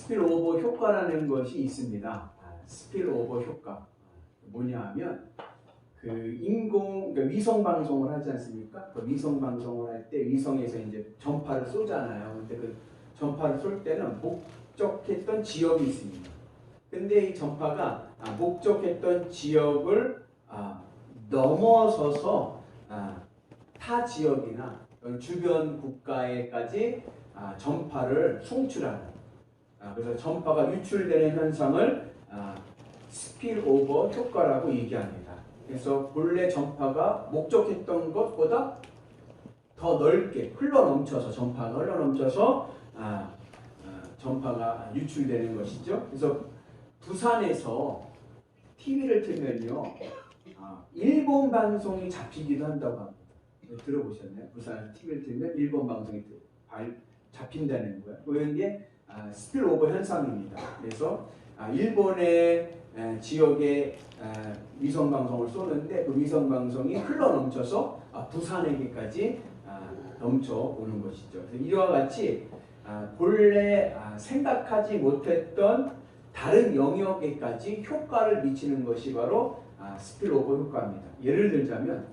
스필오버 효과라는 것이 있습니다. 스필오버 효과 뭐냐 하면 그러니까 위성 방송을 하지 않습니까? 그 위성 방송을 할 때 위성에서 이제 전파를 쏘잖아요. 근데 그 전파를 쏠 때는 목적했던 지역이 있습니다. 근데 이 전파가 목적했던 지역을 넘어서서 타 지역이나 주변 국가에까지 전파를 송출하는 그래서 전파가 유출되는 현상을 스필오버 효과라고 얘기합니다. 그래서 본래 전파가 목적했던 것보다 더 넓게 흘러넘쳐서 전파가 흘러넘쳐서 전파가 유출되는 것이죠. 그래서 부산에서 TV를 틀면요, 일본 방송이 잡히기도 한다고 합니다. 들어보셨나요? 부산 TV를 틀면 일본 방송이 잡힌다는 거예요. 그런 게 스필오버 현상입니다. 그래서 일본의 지역에 위성 방송을 쏘는데 그 위성 방송이 흘러넘쳐서 부산에게까지 넘쳐오는 것이죠. 그래서 이와 같이 본래 생각하지 못했던 다른 영역에까지 효과를 미치는 것이 바로 스필오버 효과입니다. 예를 들자면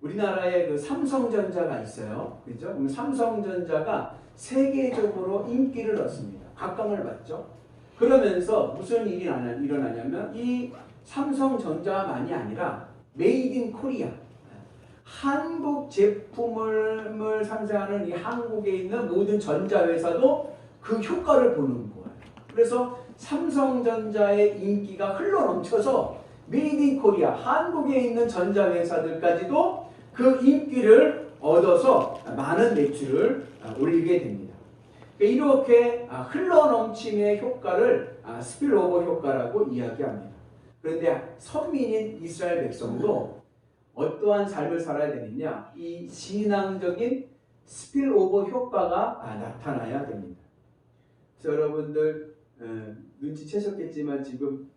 우리나라에 그 삼성전자가 있어요. 그렇죠? 그럼 삼성전자가 세계적으로 인기를 얻습니다. 각광을 받죠. 그러면서 무슨 일이 일어나냐면 이 삼성전자만이 아니라 메이드 인 코리아 한국 제품을 상세하는 이 한국에 있는 모든 전자회사도 그 효과를 보는 거예요. 그래서 삼성전자의 인기가 흘러넘쳐서 메이드 인 코리아 한국에 있는 전자회사들까지도 그 인기를 얻어서 많은 매출을 올리게 됩니다. 이렇게 흘러넘침의 효과를 스필오버 효과라고 이야기합니다. 그런데 선민인 이스라엘 백성도 어떠한 삶을 살아야 되느냐? 이 신앙적인 스필오버 효과가 나타나야 됩니다. 그래서 여러분들 눈치채셨겠지만 지금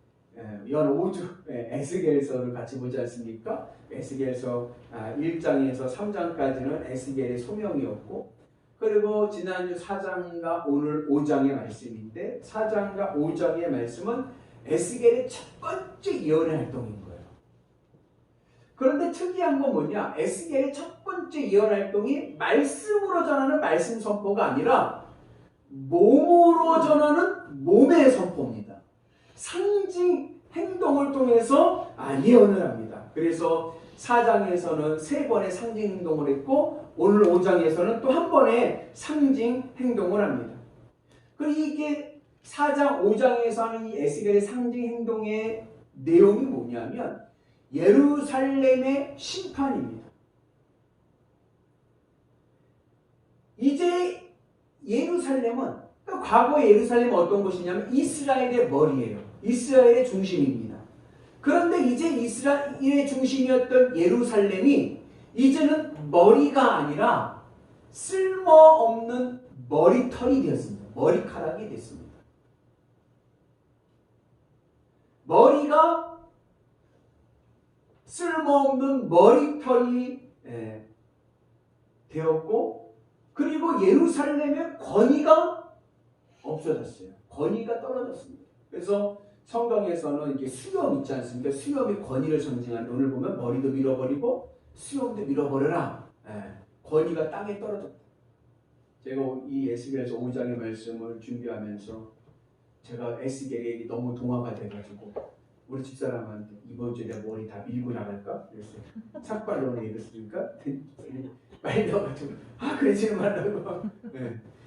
연 5주 에스겔서를 같이 보지 않습니까? 에스겔서 1장에서 3장까지는 에스겔의 소명이었고 그리고 지난주 4장과 오늘 5장의 말씀인데 4장과 5장의 말씀은 에스겔의 첫 번째 예언의 활동인 거예요. 그런데 특이한 건 뭐냐? 에스겔의 첫 번째 예언 활동이 말씀으로 전하는 말씀 선포가 아니라 몸으로 전하는 몸의 선포입니다. 상징 행동을 통해서 예언을 합니다. 그래서 4장에서는 3번의 상징 행동을 했고 오늘 5장에서는 또 한 번의 상징 행동을 합니다. 그리고 이게 4장, 5장에서 하는 이 에스겔의 상징 행동의 내용이 뭐냐면 예루살렘의 심판입니다. 이제 예루살렘은 과거의 예루살렘은 어떤 곳이냐면 이스라엘의 머리예요. 이스라엘의 중심입니다. 그런데 이제 이스라엘의 중심이었던 예루살렘이 이제는 머리가 아니라 쓸모없는 머리털이 되었습니다. 머리카락이 됐습니다. 머리가 쓸모없는 머리털이 되었고 그리고 예루살렘의 권위가 없어졌어요. 권위가 떨어졌습니다. 그래서 성경에서는 이게 수염 있지 않습니까? 수염이 권위를 상징하는 오늘 보면 머리도 밀어버리고 수염도 밀어버려라. 권위가 땅에 떨어졌다. 제가 이 에스겔서 5장의 말씀을 준비하면서 제가 에스겔에게 너무 동화가 돼가지고 우리 집사람한테 이번 주에 내가 머리 다 밀고 나갈까? 그랬어요. 삭발로 얘기했으니까 말려가지고 그러지 말라고.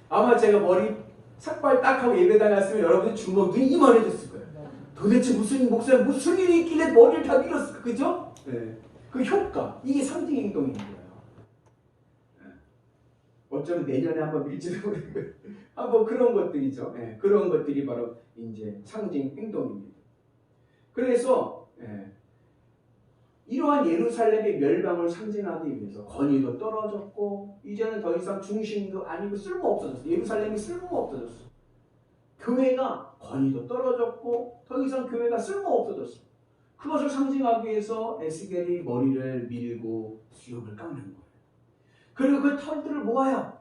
아마 제가 머리 삭발 딱 하고 예배당 갔으면 여러분들 주먹 눈이 이만해졌을 거예요. 도대체 목사님 무슨 일이 있길래 머리를 다 밀었을까? 그죠? 그 효과 이게 상징 행동인 거예요. 어쩌면 내년에 한번 밀지도 모르고 뭐 그런 것들이죠. 그런 것들이 바로 이제 상징 행동입니다. 그래서 이러한 예루살렘의 멸망을 상징하기 위해서 권위도 떨어졌고 이제는 더 이상 중심도 아니고 쓸모없어졌어. 예루살렘이 쓸모없어졌어. 교회가 권위도 떨어졌고 더 이상 교회가 쓸모없어졌어. 그것을 상징하기 위해서 에스겔이 머리를 밀고 수염을 깎는 거예요. 그리고 그 털들을 모아요.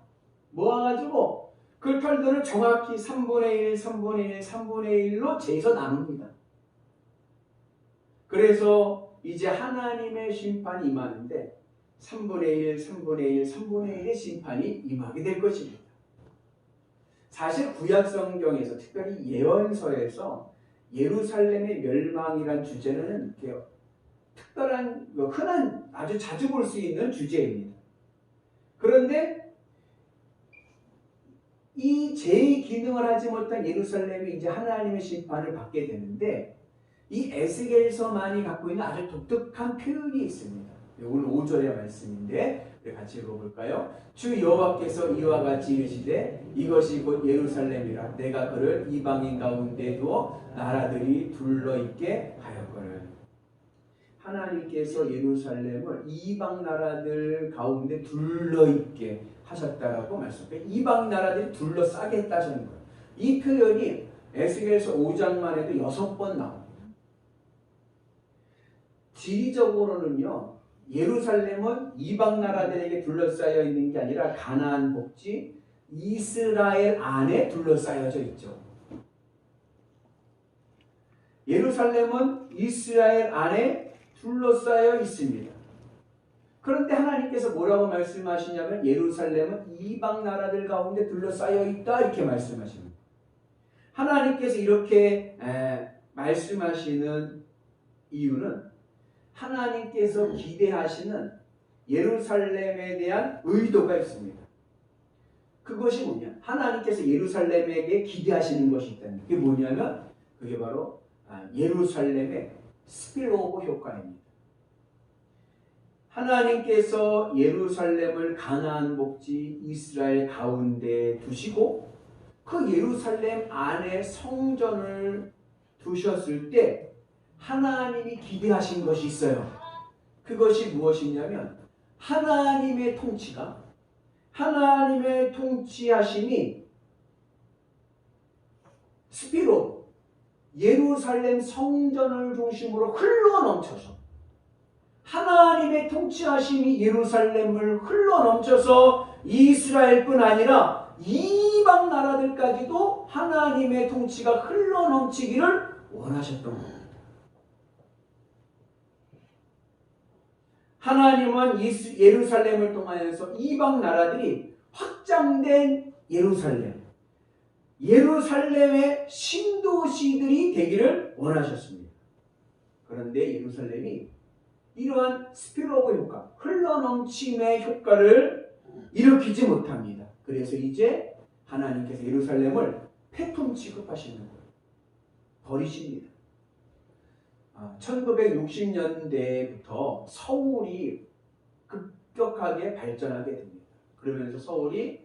모아가지고 그 털들을 정확히 3분의 1, 3분의 1, 3분의 1로 재서 나눕니다. 그래서 이제 하나님의 심판이 임하는데 3분의 1, 3분의 1, 3분의 1의 심판이 임하게 될 것입니다. 사실 구약 성경에서 특별히 예언서에서 예루살렘의 멸망이란 주제는 특별한 흔한 아주 자주 볼 수 있는 주제입니다. 그런데 이 제2기능을 하지 못한 예루살렘이 이제 하나님의 심판을 받게 되는데 이 에스겔서만이 갖고 있는 아주 독특한 표현이 있습니다. 오늘 5절의 말씀인데 같이 읽어볼까요? 주 여호와께서 이와 같이 이르시되 이것이 곧 예루살렘이라 내가 그를 이방인 가운데 두어 나라들이 둘러있게 하였거늘. 하나님께서 예루살렘을 이방 나라들 가운데 둘러있게 하셨다라고 말씀해요. 이방 나라들이 둘러싸게 했다는 거예요. 이 표현이 에스겔서 5장만 해도 6번 나옵니다. 지리적으로는요, 예루살렘은 이방 나라들에게 둘러싸여 있는 게 아니라 가나안 복지 이스라엘 안에 둘러싸여져 있죠. 예루살렘은 이스라엘 안에 둘러싸여 있습니다. 그런데 하나님께서 뭐라고 말씀하시냐면 예루살렘은 이방 나라들 가운데 둘러싸여 있다 이렇게 말씀하십니다. 하나님께서 이렇게 말씀하시는 이유는 하나님께서 기대하시는 예루살렘에 대한 의도가 있습니다. 그것이 뭐냐? 하나님께서 예루살렘에게 기대하시는 것이 있다는 게 뭐냐면 그게 바로 예루살렘의 스필오버 효과입니다. 하나님께서 예루살렘을 가나안 복지 이스라엘 가운데 두시고 그 예루살렘 안에 성전을 두셨을 때 하나님이 기대하신 것이 있어요. 그것이 무엇이냐면 하나님의 통치가 하나님의 통치하심이 스피로 예루살렘 성전을 중심으로 흘러넘쳐서 하나님의 통치하심이 예루살렘을 흘러넘쳐서 이스라엘뿐 아니라 이방 나라들까지도 하나님의 통치가 흘러넘치기를 원하셨던 겁니다. 하나님은 예루살렘을 통하여서 이방 나라들이 확장된 예루살렘의 신도시들이 되기를 원하셨습니다. 그런데 예루살렘이 이러한 스피로브 효과, 흘러넘침의 효과를 일으키지 못합니다. 그래서 이제 하나님께서 예루살렘을 폐품 취급하시는 거예요. 버리십니다. 1960년대부터 서울이 급격하게 발전하게 됩니다. 그러면서 서울이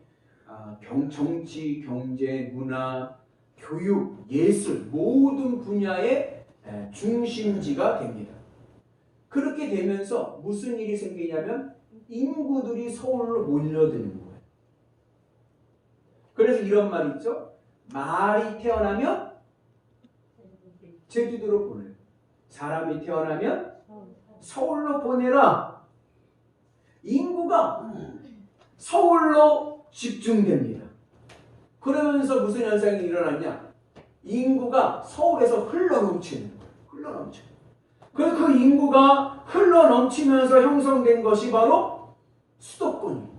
정치, 경제, 문화, 교육, 예술 모든 분야의 중심지가 됩니다. 그렇게 되면서 무슨 일이 생기냐면 인구들이 서울로 몰려드는 거예요. 그래서 이런 말 있죠. 말이 태어나면 제주도로 보내요. 사람이 태어나면 서울로 보내라. 인구가 서울로 집중됩니다. 그러면서 무슨 현상이 일어났냐? 인구가 서울에서 흘러넘치는 거예요. 흘러넘치는 거예요. 그 인구가 흘러넘치면서 형성된 것이 바로 수도권입니다.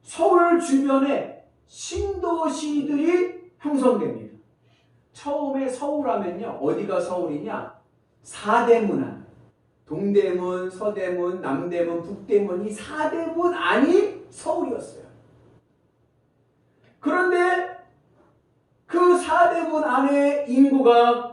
서울 주변에 신도시들이 형성됩니다. 처음에 서울하면요, 어디가 서울이냐? 사대문, 동대문, 서대문, 남대문, 북대문, 이 사대문 안이 서울이었어요. 그런데 그 사대문 안에 인구가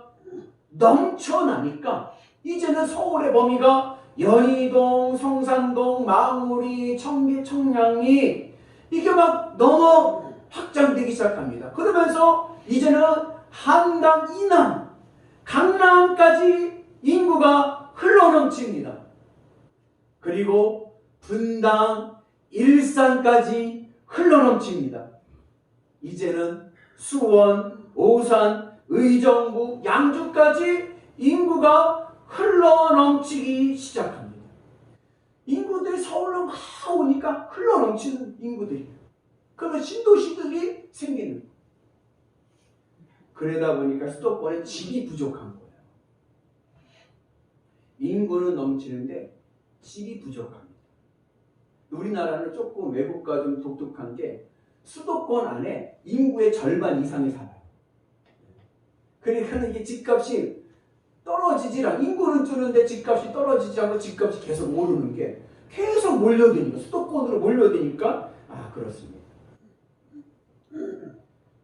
넘쳐나니까 이제는 서울의 범위가 연희동, 성산동, 마무리, 청계, 청량리 이게 막 넘어 확장되기 시작합니다. 그러면서 이제는 한강 이남, 강남까지 인구가 흘러넘칩니다. 그리고 분당, 일산까지 흘러넘칩니다. 이제는 수원, 오산, 의정부, 양주까지 인구가 흘러넘치기 시작합니다. 인구들이 서울로 막 오니까 흘러넘치는 인구들이에요. 그러면 신도시들이 생기는 거예요. 그러다 보니까 수도권에 집이 부족한 거예요. 인구는 넘치는데 집이 부족합니다. 우리나라는 조금 외국과 좀 독특한 게 수도권 안에 인구의 절반 이상이 살아요. 그러니까 이게 집값이 떨어지질 않고, 인구는 줄는데 집값이 떨어지지 않고 집값이 계속 오르는 게 계속 몰려드니까, 수도권으로 몰려드니까, 그렇습니다.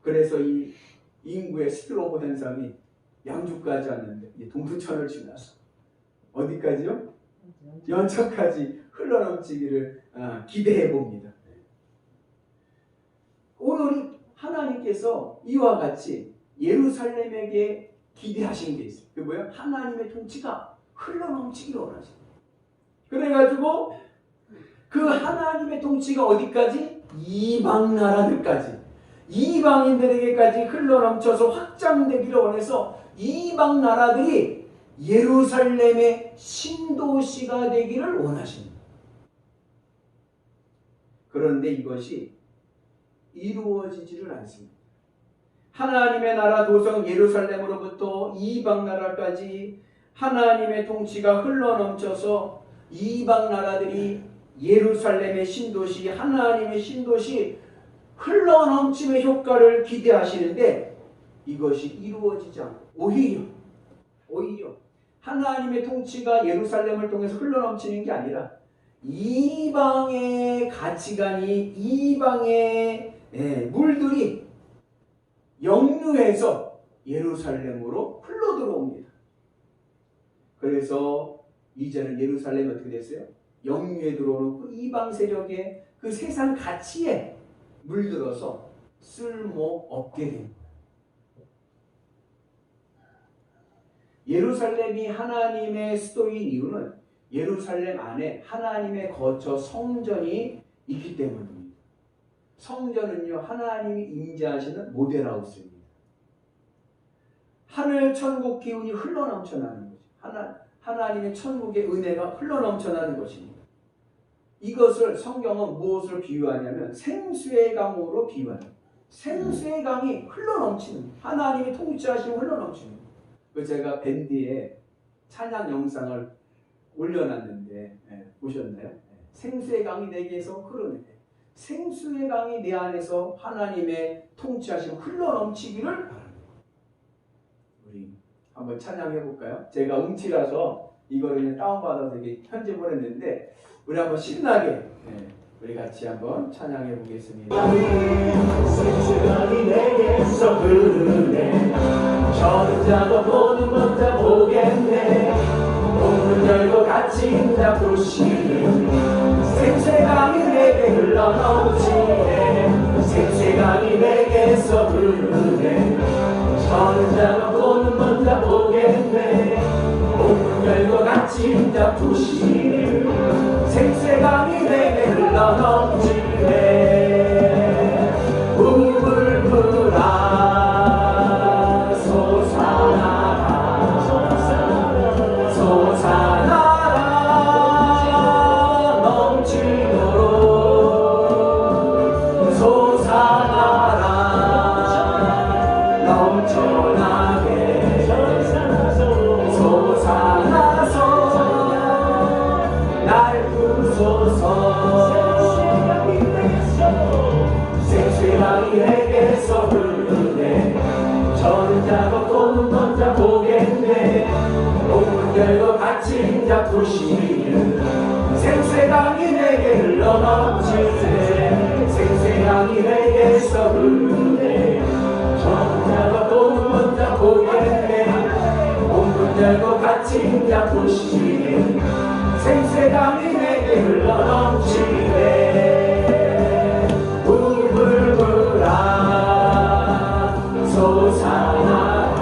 그래서 이 인구의 스피로버 현상이 양주까지 왔는데 이제 동두천을 지나서 어디까지요? 연천까지 흘러넘치기를 기대해 봅니다. 오늘 하나님께서 이와 같이 예루살렘에게 기대하신 게 있어요. 그게 뭐예요? 하나님의 통치가 흘러넘치기를 원하십니다. 그래가지고 그 하나님의 통치가 어디까지? 이방 나라들까지, 이방인들에게까지 흘러넘쳐서 확장되기를 원해서 이방 나라들이 예루살렘의 신도시가 되기를 원하십니다. 그런데 이것이 이루어지지를 않습니다. 하나님의 나라 도성 예루살렘으로부터 이방 나라까지 하나님의 통치가 흘러넘쳐서 이방 나라들이 예루살렘의 신도시, 하나님의 신도시 흘러넘침의 효과를 기대하시는데 이것이 이루어지지 않고 오히려 하나님의 통치가 예루살렘을 통해서 흘러넘치는 게 아니라 이방의 가치관이, 이방의 물들이 역류해서 예루살렘으로 흘러들어옵니다. 그래서 이제는 예루살렘이 어떻게 됐어요? 역류에 들어오는 그 이방 세력의 그 세상 가치에 물들어서 쓸모없게 된 거예요. 예루살렘이 하나님의 수도인 이유는 예루살렘 안에 하나님의 거처 성전이 있기 때문입니다. 성전은요, 하나님이 임재하시는 모델하우스입니다. 하늘 천국 기운이 흘러넘쳐나는 거죠. 하나님의 천국의 은혜가 흘러넘쳐나는 것입니다. 이것을 성경은 무엇으로 비유하냐면 생수의 강으로 비유합니다. 생수의 강이 흘러넘치는, 하나님의 통치하심을 흘러넘치는. 제가 밴드에 찬양 영상을 올려놨는데 보셨나요? 생수의 강이 내게서 흐르네. 생수의 강이 내 안에서 하나님의 통치하심 흘러넘치기를 바랍니다. 우리 한번 찬양해 볼까요? 제가 음치라서 이거를 그냥 다운받아서 이렇게 편집을 했는데 우리 한번 신나게 우리 같이 한번 찬양해 보겠습니다. 생수강이 내게서 흐르네. 저는 자고 보는 것 다 보겠네. 문을 열고 같이 힘다 부시는 생수의 강이 내게 흘러넘치네. 생수의 강이 내게서 흐르네. 저는 자고 보는 것 다 보겠네. 문을 열고 같이 힘다 부시는 생수의 강이 내게 흘러넘치네. 울불불아 솟아나라 솟아나라 넘치도록 솟아나라 넘쳐나게 솟아나서 날 부소서. 생수의 강이 내게서 흐르네. 저는 자고 또는 혼자 보겠네. 몸을 열고 같이 힘자 부시는 생수의 강이 내게 흘러넘치네. 생수의 강이 내게서 흐르네. 저는 자고 또는 혼자 보겠네. 몸을 열고 같이 힘자 부시는 생수의 강이 내게 흘러넘치네. 울불불아 솟아나라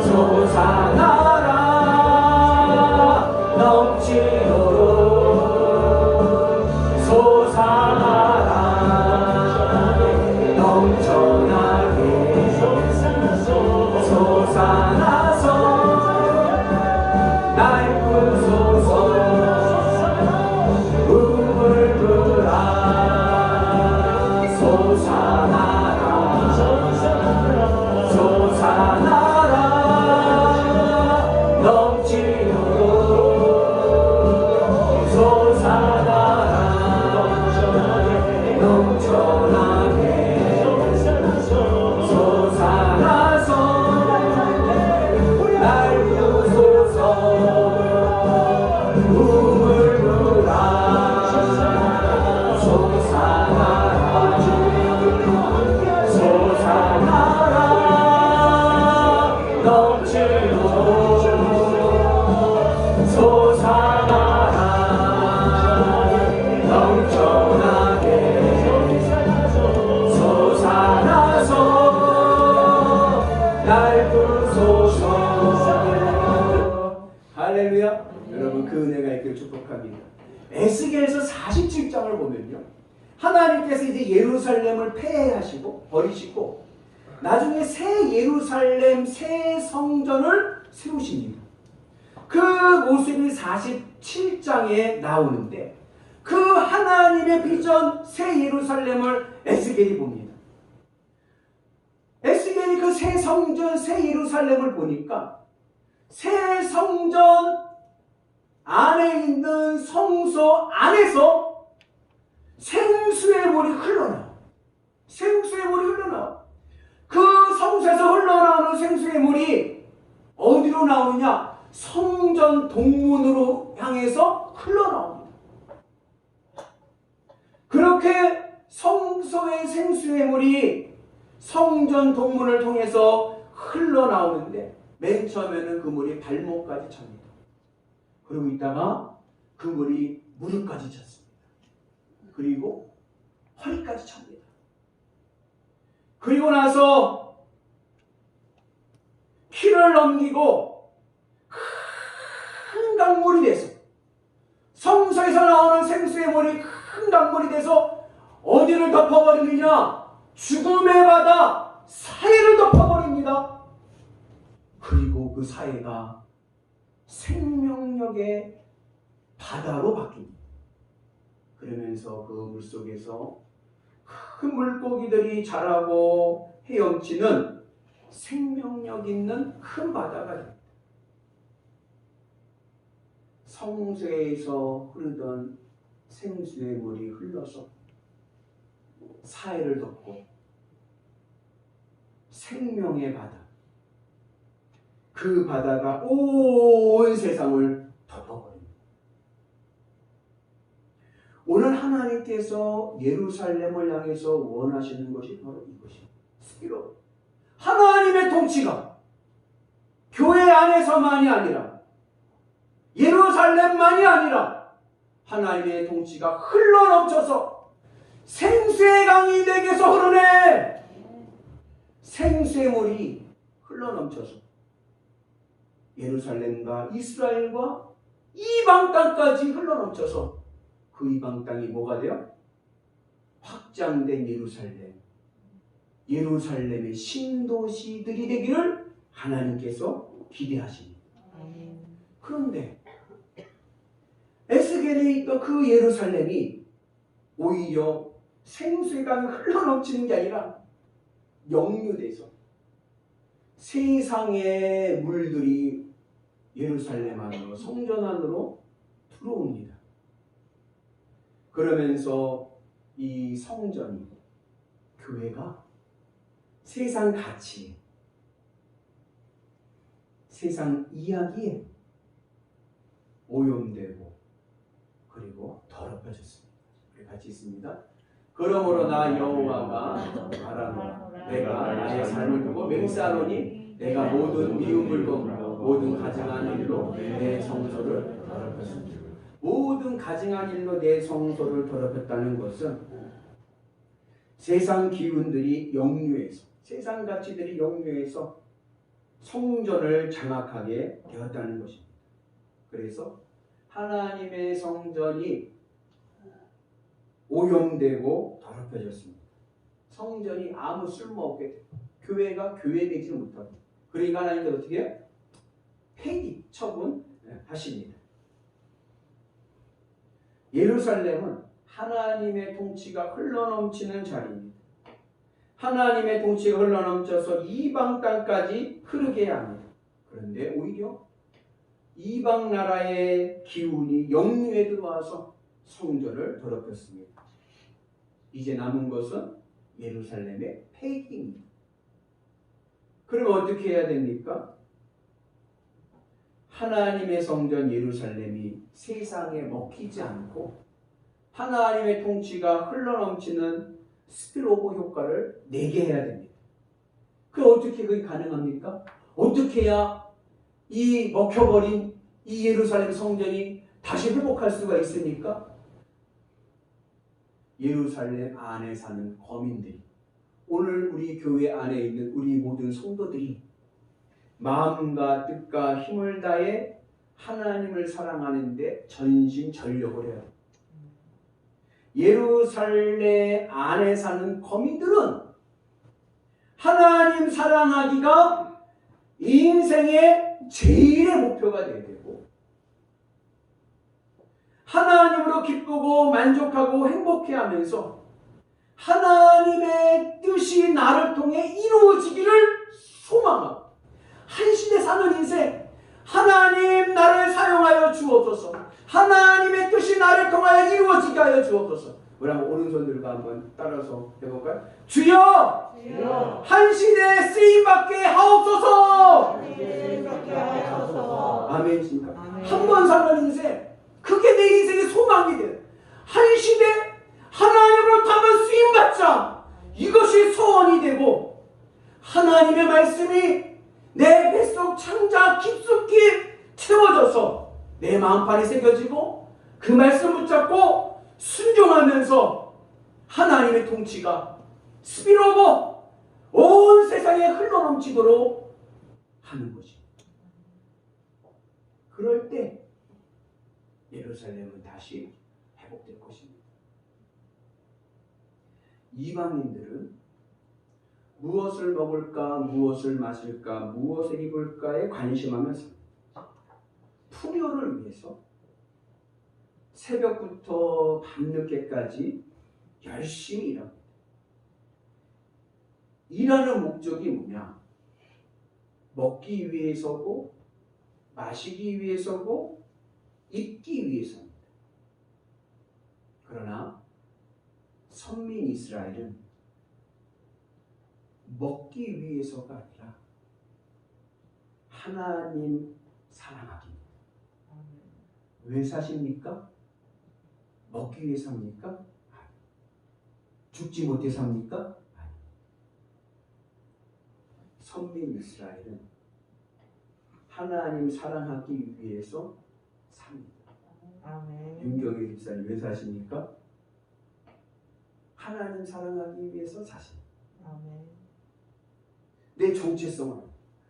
솟아나라 넘치도록 솟아나라 넘쳐나게 솟아나서 날 부소서. 울불불아 합니다. 에스겔서 47장을 보면요. 하나님께서 이제 예루살렘을 폐해하시고 버리시고 나중에 새 예루살렘 새 성전을 세우십니다. 그 모습이 47장에 나오는데 그 하나님의 비전 새 예루살렘을 에스겔이 봅니다. 에스겔이 그 새 성전 새 예루살렘을 보니까 새 성전 안에 있는 성소 안에서 생수의 물이 흘러나와. 생수의 물이 흘러나와. 그 성소에서 흘러나오는 생수의 물이 어디로 나오느냐? 성전 동문으로 향해서 흘러나옵니다. 그렇게 성소의 생수의 물이 성전 동문을 통해서 흘러나오는데 맨 처음에는 그 물이 발목까지 찹니다. 그리고 있다가 그 물이 무릎까지 찼습니다. 그리고 허리까지 찹니다. 그리고 나서 키를 넘기고 큰 강물이 돼서 성소에서 나오는 생수의 물이 큰 강물이 돼서 어디를 덮어버리느냐? 죽음의 바다 사해를 덮어버립니다. 그리고 그 사해가 생명력의 바다로 바뀝니다. 그러면서 그 물속에서 큰 물고기들이 자라고 헤엄치는 생명력 있는 큰 바다가 됩니다. 성소에서 흐르던 생수의 물이 흘러서 사해를 덮고 생명의 바다, 그 바다가 온 세상을 덮어버립니다. 오늘 하나님께서 예루살렘을 향해서 원하시는 것이 바로 이것입니다. 스피로 하나님의 통치가 교회 안에서만이 아니라 예루살렘만이 아니라 하나님의 통치가 흘러넘쳐서 생수의 강이 내게서 흐르네. 생수의 물이 흘러넘쳐서 예루살렘과 이스라엘과 이방 땅까지 흘러넘쳐서 그 이방 땅이 뭐가 돼요? 확장된 예루살렘, 예루살렘의 신도시들이 되기를 하나님께서 기대하십니다. 그런데 에스겔에 있던 그 예루살렘이 오히려 생수의 강이 흘러넘치는 게 아니라 역류돼서 세상의 물들이 예루살렘 안으로 성전 안으로 들어옵니다. 그러면서 이 성전이 교회가 세상 가치, 세상 이야기에 오염되고 그리고 더럽혀졌습니다. 우리 같이 있습니다. 그러므로 나 여호와가 말하노라. 내가 나의 삶을 두고 맹세하노니 내가 모든 미운 물건과 모든 가증한 일로 내 성소를 더럽혔습니다. 모든 가증한 일로 내 성소를 더럽혔다는 것은 세상 기운들이 역류해서 세상 가치들이 역류해서 성전을 장악하게 되었다는 것입니다. 그래서 하나님의 성전이 오염되고 더럽혀졌습니다. 성전이 아무 쓸모없게 되고 교회가 교회되지 못하고 그러니까 하나님께서 어떻게 해요? 폐기, 처분하십니다. 예루살렘은 하나님의 통치가 흘러넘치는 자리입니다. 하나님의 통치가 흘러넘쳐서 이방 땅까지 흐르게 합니다. 그런데 오히려 이방 나라의 기운이 역류에 들어와서 성전을 더럽혔습니다. 이제 남은 것은 예루살렘의 폐기입니다. 그럼 어떻게 해야 됩니까? 하나님의 성전 예루살렘이 세상에 먹히지 않고 하나님의 통치가 흘러넘치는 스피로버 효과를 내게 해야 됩니다. 그럼 어떻게 그게 가능합니까? 어떻게 해야 이 먹혀버린 이 예루살렘 성전이 다시 회복할 수가 있습니까? 예루살렘 안에 사는 거민들이, 오늘 우리 교회 안에 있는 우리 모든 성도들이 마음과 뜻과 힘을 다해 하나님을 사랑하는데 전심전력을 해야 돼. 예루살렘 안에 사는 거민들은 하나님 사랑하기가 인생의 제일의 목표가 돼야 되고, 하나님으로 기쁘고 만족하고 행복해하면서 하나님의 뜻이 나를 통해 이루어지기를 소망하고, 한 시대 사는 인생, 하나님 나를 사용하여 주옵소서, 하나님의 뜻이 나를 통하여 이루어지게 하여 주옵소서. 우리 한번 오른손들과 한번 따라서 해볼까요? 주여, 주여, 한 시대에 쓰임받게 하옵소서. 아멘이십니까? 아멘. 한 번 사는 인생, 그게 내 인생의 소망이 돼요. 한 시대 하나님으로부터 한번 쓰임받자, 이것이 소원이 되고, 하나님의 말씀이 내 뱃속 창자 깊숙이 채워져서 내 마음판이 새겨지고, 그 말씀 붙잡고 순종하면서 하나님의 통치가 스피로버 온 세상에 흘러넘치도록 하는 것입니다. 그럴 때 예루살렘은 다시 회복될 것입니다. 이방인들은 무엇을 먹을까, 무엇을 마실까, 무엇을 입을까에 관심하면서 풍요를 위해서 새벽부터 밤늦게까지 열심히 일합니다. 일하는 목적이 뭐냐? 먹기 위해서고, 마시기 위해서고, 입기 위해서입니다. 그러나 선민 이스라엘은 먹기 위해서가 아니라 하나님 사랑하기입니다. 왜 사십니까? 먹기 위해 삽니까? 죽지 못해 삽니까? 선민 이스라엘은 하나님 사랑하기 위해서 삽니다. 윤경희 집사님 왜 사십니까? 하나님 사랑하기 위해서 사십니다. 내 정체성은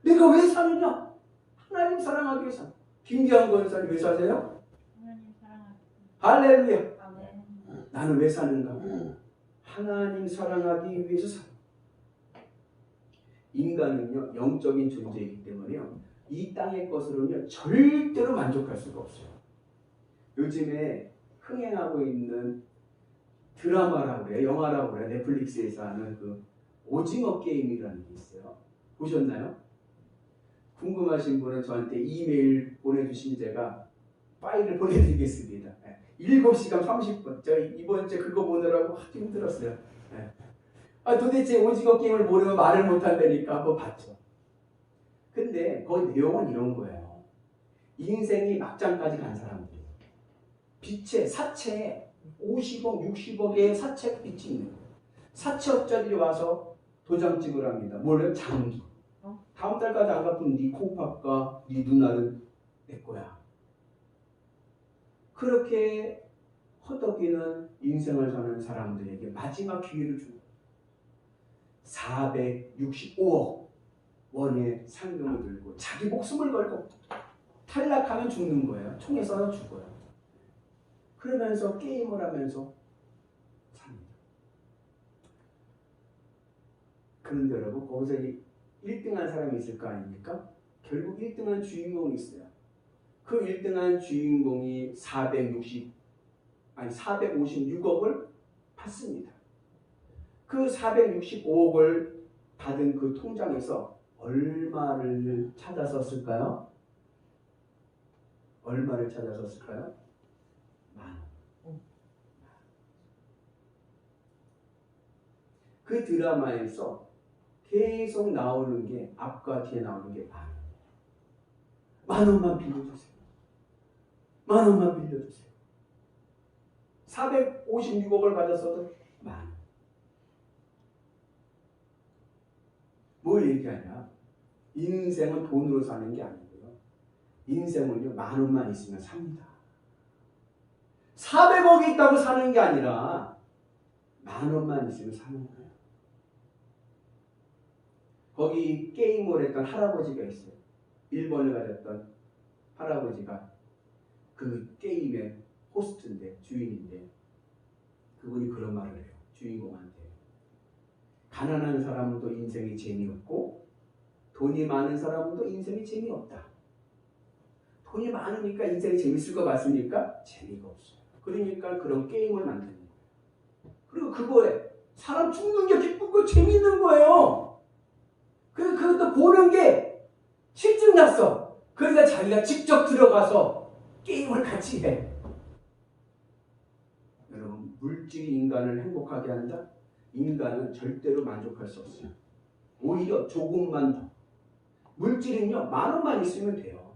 내가 왜 사느냐? 하나님 사랑하기 위해서. 김기환 권사님 왜 사세요? 하나님 사랑하기. 할렐루야. 아멘. 나는 왜 사는가? 하나님 사랑하기 위해서 삽니다. 인간은요, 영적인 존재이기 때문에요, 이 땅의 것으로는요 절대로 만족할 수가 없어요. 요즘에 흥행하고 있는 드라마라고 그래요, 영화라고 그래요, 넷플릭스에서 하는 그 오징어 게임이라는 게 있어요. 보셨나요? 궁금하신 분은 저한테 이메일 보내주시면 제가 파일을 보내드리겠습니다. 7시간 30분. 저 이번 주에 그거 보느라고 아주 힘들었어요. 도대체 오징어 게임을 모르면 말을 못한다니까 한번 봤죠. 근데 거기 내용은 이런 거예요. 인생이 막장까지 간 사람들이 빛에, 사채에 50억, 60억의 사채 빚이 있는 거예요. 사채업자들이 와서 도장증을 합니다. 뭘요? 장기. 다음 달까지 안 갚으면 네 콩팥과 네 눈알은 내 거야. 그렇게 허덕이는 인생을 사는 사람들에게 마지막 기회를 줍니다. 465억 원의 상금을 들고 자기 목숨을 걸고 탈락하면 죽는 거예요. 총에 쏴서 죽어요. 그러면서 게임을 하면서 삽니다. 그런데 여러분, 거기서 1등한 사람이 있을 거 아닙니까? 결국 1등한 주인공이 있어요. 그 1등한 주인공이 456억을 받습니다. 그 465억을 받은 그 통장에서 얼마를 찾아서 쓸까요? 얼마를 찾아서 쓸까요? 10,000원. 그 드라마에서 계속 나오는 게, 앞과 뒤에 나오는 게 10,000원. 10,000원만 빌려주세요. 10,000원만 빌려주세요. 456억을 받았어도 10,000원. 뭘 얘기하냐? 인생은 돈으로 사는 게 아니고요. 인생은요, 10,000원만 있으면 삽니다. 400억이 있다고 사는 게 아니라 10,000원만 있으면 사는 거예요. 거기 게임을 했던 할아버지가 있어요. 1번을 가졌던 할아버지가 그 게임의 호스트인데, 주인인데, 그분이 그런 말을 해요. 주인공한테. 가난한 사람도 인생이 재미없고 돈이 많은 사람도 인생이 재미없다. 돈이 많으니까 인생이 재밌을 것 같습니까? 재미가 없어요. 그러니까 그런 게임을 만드는 거예요. 그리고 그거에 사람 죽는 게 기쁘고 재밌는 거예요. 그것도 보는 게 실증났어. 그러니까 자기가 직접 들어가서 게임을 같이 해. 여러분, 물질이 인간을 행복하게 한다? 인간은 절대로 만족할 수 없어요. 오히려 조금만 더. 물질은요, 10,000원만 있으면 돼요.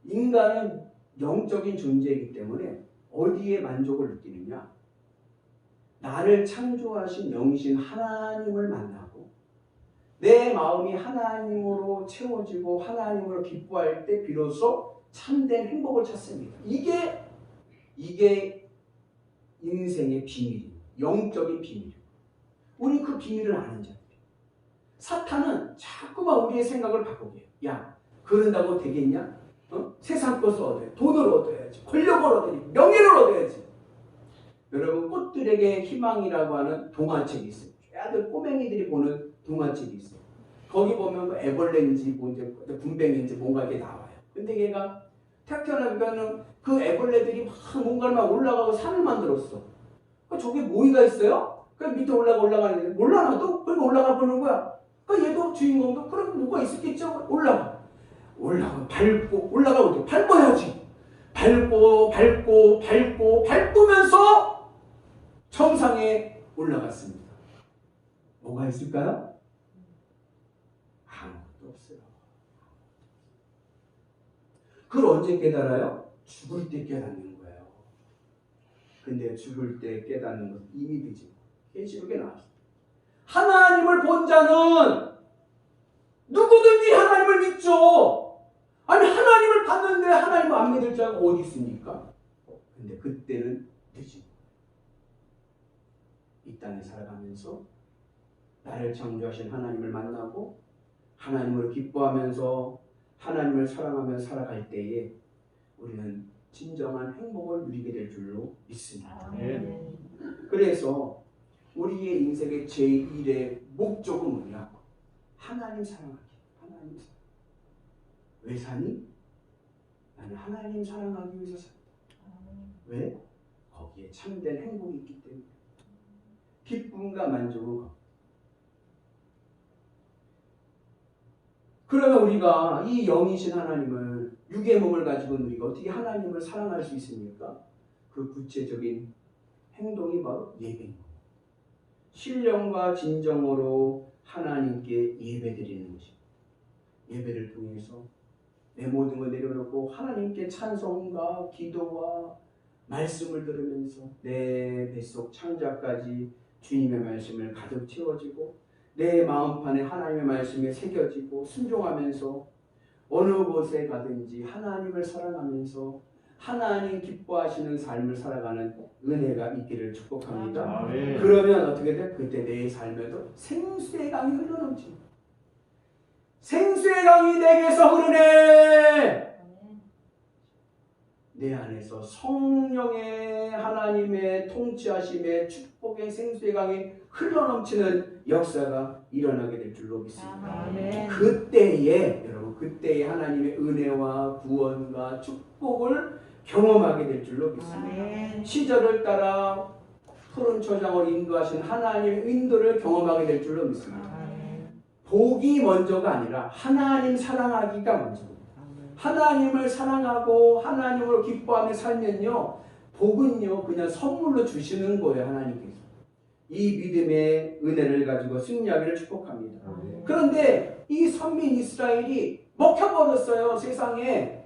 10,000원. 인간은 영적인 존재이기 때문에 어디에 만족을 느끼느냐? 나를 창조하신 영이신 하나님을 만나고 내 마음이 하나님으로 채워지고 하나님으로 기뻐할 때 비로소 참된 행복을 찾습니다. 이게 인생의 비밀이에요. 영적인 비밀이에요. 우리 그 비밀을 아는 자들이에요. 사탄은 자꾸만 우리의 생각을 바꾸게 해요. 야, 그런다고 되겠냐? 세상 것을 얻어야 돼. 돈을 얻어야지. 권력을 얻어야지. 명예를 얻어야지. 여러분, 꽃들에게 희망이라고 하는 동화책이 있어요. 애들 꼬맹이들이 보는 동화책이 있어요. 거기 보면 뭐 애벌레인지 뭔지 군뱅인지 뭔가 이게 나와요. 근데 걔가 태어나니까는 그 애벌레들이 막 뭔가를 막 올라가고 산을 만들었어. 저게 뭐가 있어요? 그 밑에 올라가는데 몰라 나도? 그러니까 올라가 보는 거야. 그러니까 얘도 주인공도 그럼 뭐가 있었겠죠? 올라가 밟고 올라가고 밟아야지. 밟으면서 정상에 올라갔습니다. 뭐가 있을까요? 아무것도 없어요. 그걸 언제 깨달아요? 죽을 때 깨닫는 거예요. 근데 죽을 때 깨닫는 것은 이미 되지. 계시록에 나왔어요. 하나님을 본 자는 누구든지 하나님을 믿죠. 아니, 하나님을 봤는데 하나님을 안 믿을 자가 어디 있습니까? 근데 그때는 되지. 이 땅에 살아가면서 나를 창조하신 하나님을 만나고 하나님을 기뻐하면서 하나님을 사랑하며 살아갈 때에 우리는 진정한 행복을 누리게 될 줄로 믿습니다. 그래서 우리의 인생의 제1의 목적은 뭐냐? 하나님 사랑하기. 하나님 사랑. 왜 사니? 나는 하나님 사랑하기 위해서 산다. 왜? 거기에 참된 행복이 있기 때문에. 기쁨과 만족은 거기. 그러면 우리가 이 영이신 하나님을 육의 몸을 가지고 우리가 어떻게 하나님을 사랑할 수 있습니까? 그 구체적인 행동이 바로 예배입니다. 신령과 진정으로 하나님께 예배드리는 것입니다. 예배를 통해서 내 모든 걸 내려놓고 하나님께 찬송과 기도와 말씀을 들으면서 내 뱃속 창자까지 주님의 말씀을 가득 채워지고 내 마음판에 하나님의 말씀에 새겨지고 순종하면서 어느 곳에 가든지 하나님을 사랑하면서 하나님 기뻐하시는 삶을 살아가는 은혜가 있기를 축복합니다. 아멘. 그러면 어떻게 돼? 그때 내 삶에도 생수의 강이 흘러넘칩니다. 생수의 강이 내게서 흐르네. 내 안에서 성령의 하나님의 통치하심의 축복의 생수의 강이 흘러넘치는 역사가 일어나게 될 줄로 믿습니다. 아멘. 그때에 여러분, 그때에 하나님의 은혜와 구원과 축복을 경험하게 될 줄로 믿습니다. 아멘. 시절을 따라 푸른 초장을 인도하신 하나님의 인도를 경험하게 될 줄로 믿습니다. 복이 먼저가 아니라 하나님 사랑하기가 먼저입니다. 하나님을 사랑하고 하나님으로 기뻐하며 살면요, 복은요 그냥 선물로 주시는 거예요. 하나님께서 이 믿음의 은혜를 가지고 승리하기를 축복합니다. 그런데 이 선민 이스라엘이 먹혀버렸어요. 세상에.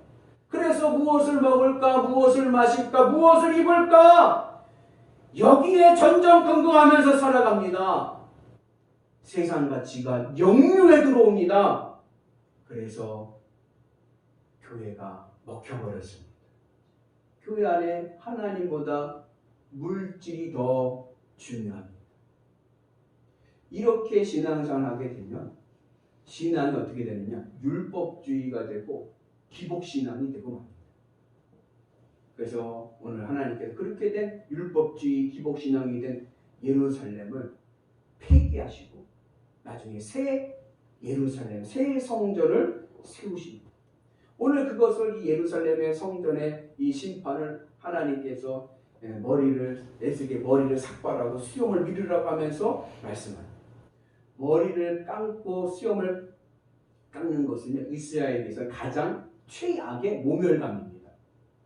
그래서 무엇을 먹을까, 무엇을 마실까, 무엇을 입을까, 여기에 전전긍긍하면서 살아갑니다. 세상 가치가 역류에 들어옵니다. 그래서 교회가 먹혀버렸습니다. 교회 안에 하나님보다 물질이 더 중요합니다. 이렇게 신앙생활하게 되면 신앙이 어떻게 되느냐? 율법주의가 되고 기복신앙이 되고 맙니다. 그래서 오늘 하나님께서 그렇게 된 율법주의 기복신앙이 된 예루살렘을 폐기하시고 나중에 새 예루살렘, 새 성전을 세우십니다. 오늘 그것을 이 예루살렘의 성전의 이 심판을 하나님께서 에스겔의 머리를 삭발하고 수염을 밀으라고 하면서 말씀합니다. 머리를 감고 수염을 깎는 것은 이스라엘에서 가장 최악의 모멸감입니다.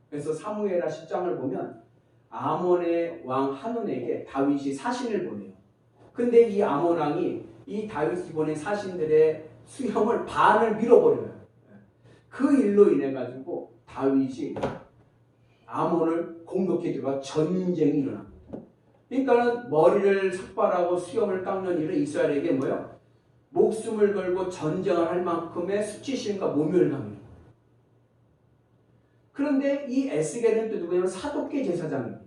그래서 사무엘하 10장을 보면 아몬의 왕 한온에게 다윗이 사신을 보내요. 근데 이 아몬 왕이 이 다윗이 보낸 사신들의 수염을 반을 밀어버려요. 그 일로 인해 가지고 다윗이 아몬을 공격해 들어가 전쟁이 일어납니다. 그러니까는 머리를 삭발하고 수염을 깎는 일은 이스라엘에게 뭐요? 목숨을 걸고 전쟁을 할 만큼의 수치심과 모멸감입니다. 그런데 이 에스겔은 또 누구냐면 사독계 제사장입니다.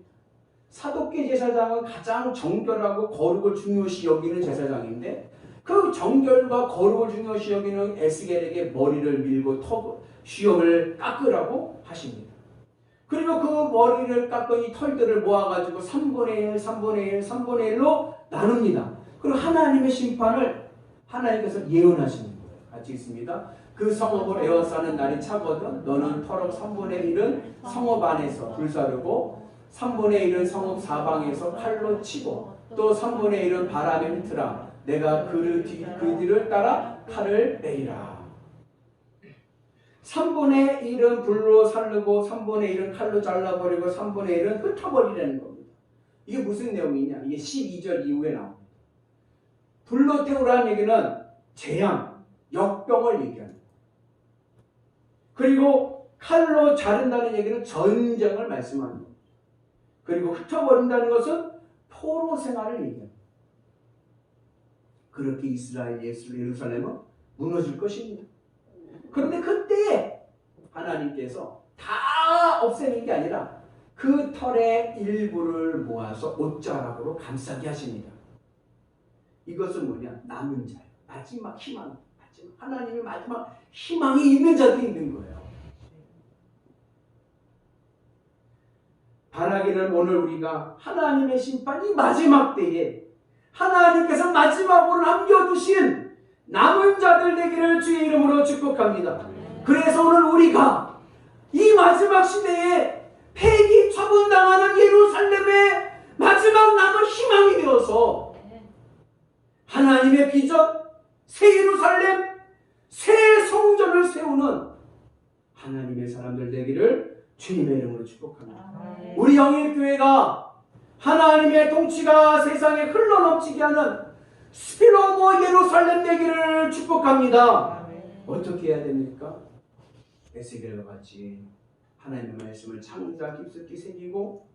사독계 제사장은 가장 정결하고 거룩을 중요시 여기는 제사장인데 그 정결과 거룩을 중요시 여기는 에스겔에게 머리를 밀고 수염을 깎으라고 하십니다. 그리고 그 머리를 깎은 이 털들을 모아가지고 3분의 1, 3분의 1, 3분의 1로 나눕니다. 그리고 하나님의 심판을 하나님께서 예언하시는 거예요. 같이 있습니다. 그 성읍을 에워싸는 날이 차거든 너는 털업 3분의 1은 성읍 안에서 불사르고 3분의 1은 성읍 사방에서 칼로 치고 또 3분의 1은 바람에 흩으라. 내가 그 뒤를 따라 칼을 내리라. 3분의 1은 불로 살르고 3분의 1은 칼로 잘라버리고 3분의 1은 흩어버리라는 겁니다. 이게 무슨 내용이냐? 이게 12절 이후에 나옵니다. 불로 태우라는 얘기는 재앙, 역병을 얘기합니다. 그리고 칼로 자른다는 얘기는 전쟁을 말씀하는 겁니다. 그리고 흩어버린다는 것은 포로 생활을 얘기합니다. 그렇게 이스라엘 예루살렘은 무너질 것입니다. 그런데 그때 하나님께서 다 없애는 게 아니라 그 털의 일부를 모아서 옷자락으로 감싸게 하십니다. 이것은 뭐냐? 남은 자예요. 마지막 희망. 하나님의 마지막 희망이 있는 자들이 있는 거예요. 바라기는 오늘 우리가 하나님의 심판이 마지막 때에 하나님께서 마지막으로 남겨두신 남은 자들 되기를 주의 이름으로 축복합니다. 그래서 오늘 우리가 이 마지막 시대에 폐기 처분당하는 예루살렘의 마지막 남은 희망이 되어서 하나님의 비전, 새 예루살렘, 새 성전을 세우는 하나님의 사람들 되기를 주님의 이름으로 축복합니다. 우리 영일교회가 하나님의 통치가 세상에 흘러넘치게 하는 스피로모 예루살렘 되기를 축복합니다. 어떻게 해야 됩니까? 에스겔과 같이 하나님의 말씀을 창자 깊숙이 새기고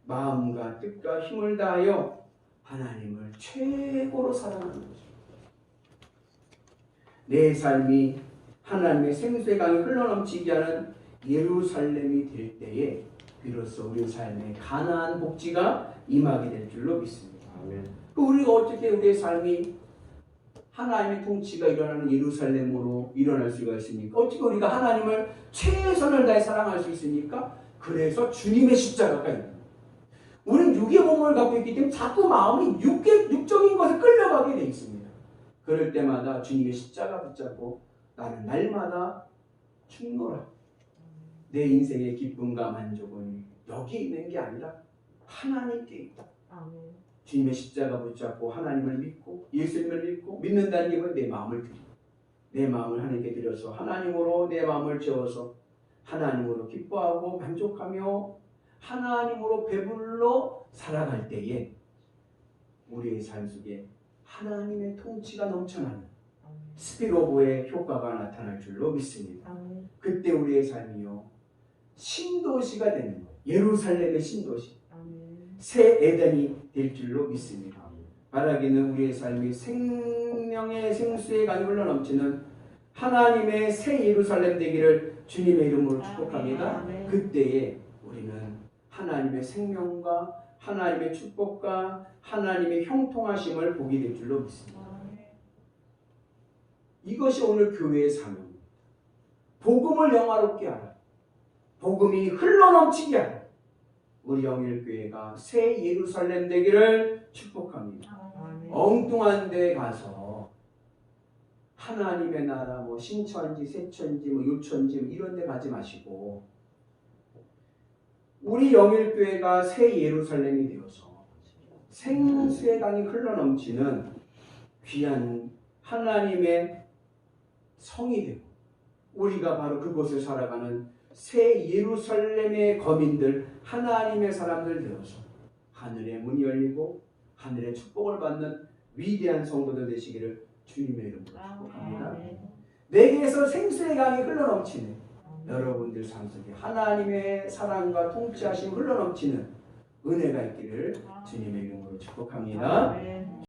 마음과 뜻과 힘을 다하여 하나님을 최고로 사랑하는 것입니다. 내 삶이 하나님의 생수의 강이 흘러넘치게 하는 예루살렘이 될 때에 비로소 우리 삶에 가나안 복지가 임하게 될 줄로 믿습니다. 아멘. 우리가 어떻게 우리의 삶이 하나님의 통치가 일어나는 예루살렘으로 일어날 수가 있습니까? 어떻게 우리가 하나님을 최선을 다해 사랑할 수 있습니까? 그래서 주님의 십자가가 있는 거예요. 우리는 육의 몸을 갖고 있기 때문에 자꾸 마음이 육적인 것에 끌려가게 돼 있습니다. 그럴 때마다 주님의 십자가 붙잡고 나는 날마다 충노라. 내 인생의 기쁨과 만족은 여기 있는 게 아니라 하나님께 있다. 주님의 십자가 붙잡고 하나님을 믿고 예수님을 믿고 믿는다는 게 내 마음을 드리고 내 마음을 하나님께 드려서 하나님으로 내 마음을 채워서 하나님으로 기뻐하고 만족하며 하나님으로 배불러 살아갈 때에 우리의 삶 속에 하나님의 통치가 넘쳐나는 스피로보의 효과가 나타날 줄로 믿습니다. 그때 우리의 삶이요 신도시가 되는 거예요. 예루살렘의 신도시, 새 에덴이 될 줄로 믿습니다. 바라기는 우리의 삶이 생명의 생수의 강이 흘러넘치는 하나님의 새 예루살렘 되기를 주님의 이름으로 축복합니다. 그때에 우리는 하나님의 생명과 하나님의 축복과 하나님의 형통하심을 보게 될 줄로 믿습니다. 이것이 오늘 교회의 사명입니다. 복음을 영화롭게 하라. 복음이 흘러넘치게 하라. 우리 영일교회가 새 예루살렘 되기를 축복합니다. 엉뚱한 데 가서 하나님의 나라 뭐 신천지, 세천지, 뭐 유천지 뭐 이런 데 가지 마시고 우리 영일교회가 새 예루살렘이 되어서 생수의 강이 흘러넘치는 귀한 하나님의 성이 되고 우리가 바로 그곳에 살아가는 새 예루살렘의 거민들 하나님의 사람들 되어서 하늘의 문이 열리고 하늘의 축복을 받는 위대한 성도들 되시기를 주님의 이름으로 축복합니다. 내게에서 생수의 강이 흘러넘치는 여러분들 삶 속에 하나님의 사랑과 통치하심 흘러넘치는 은혜가 있기를 주님의 이름으로 축복합니다.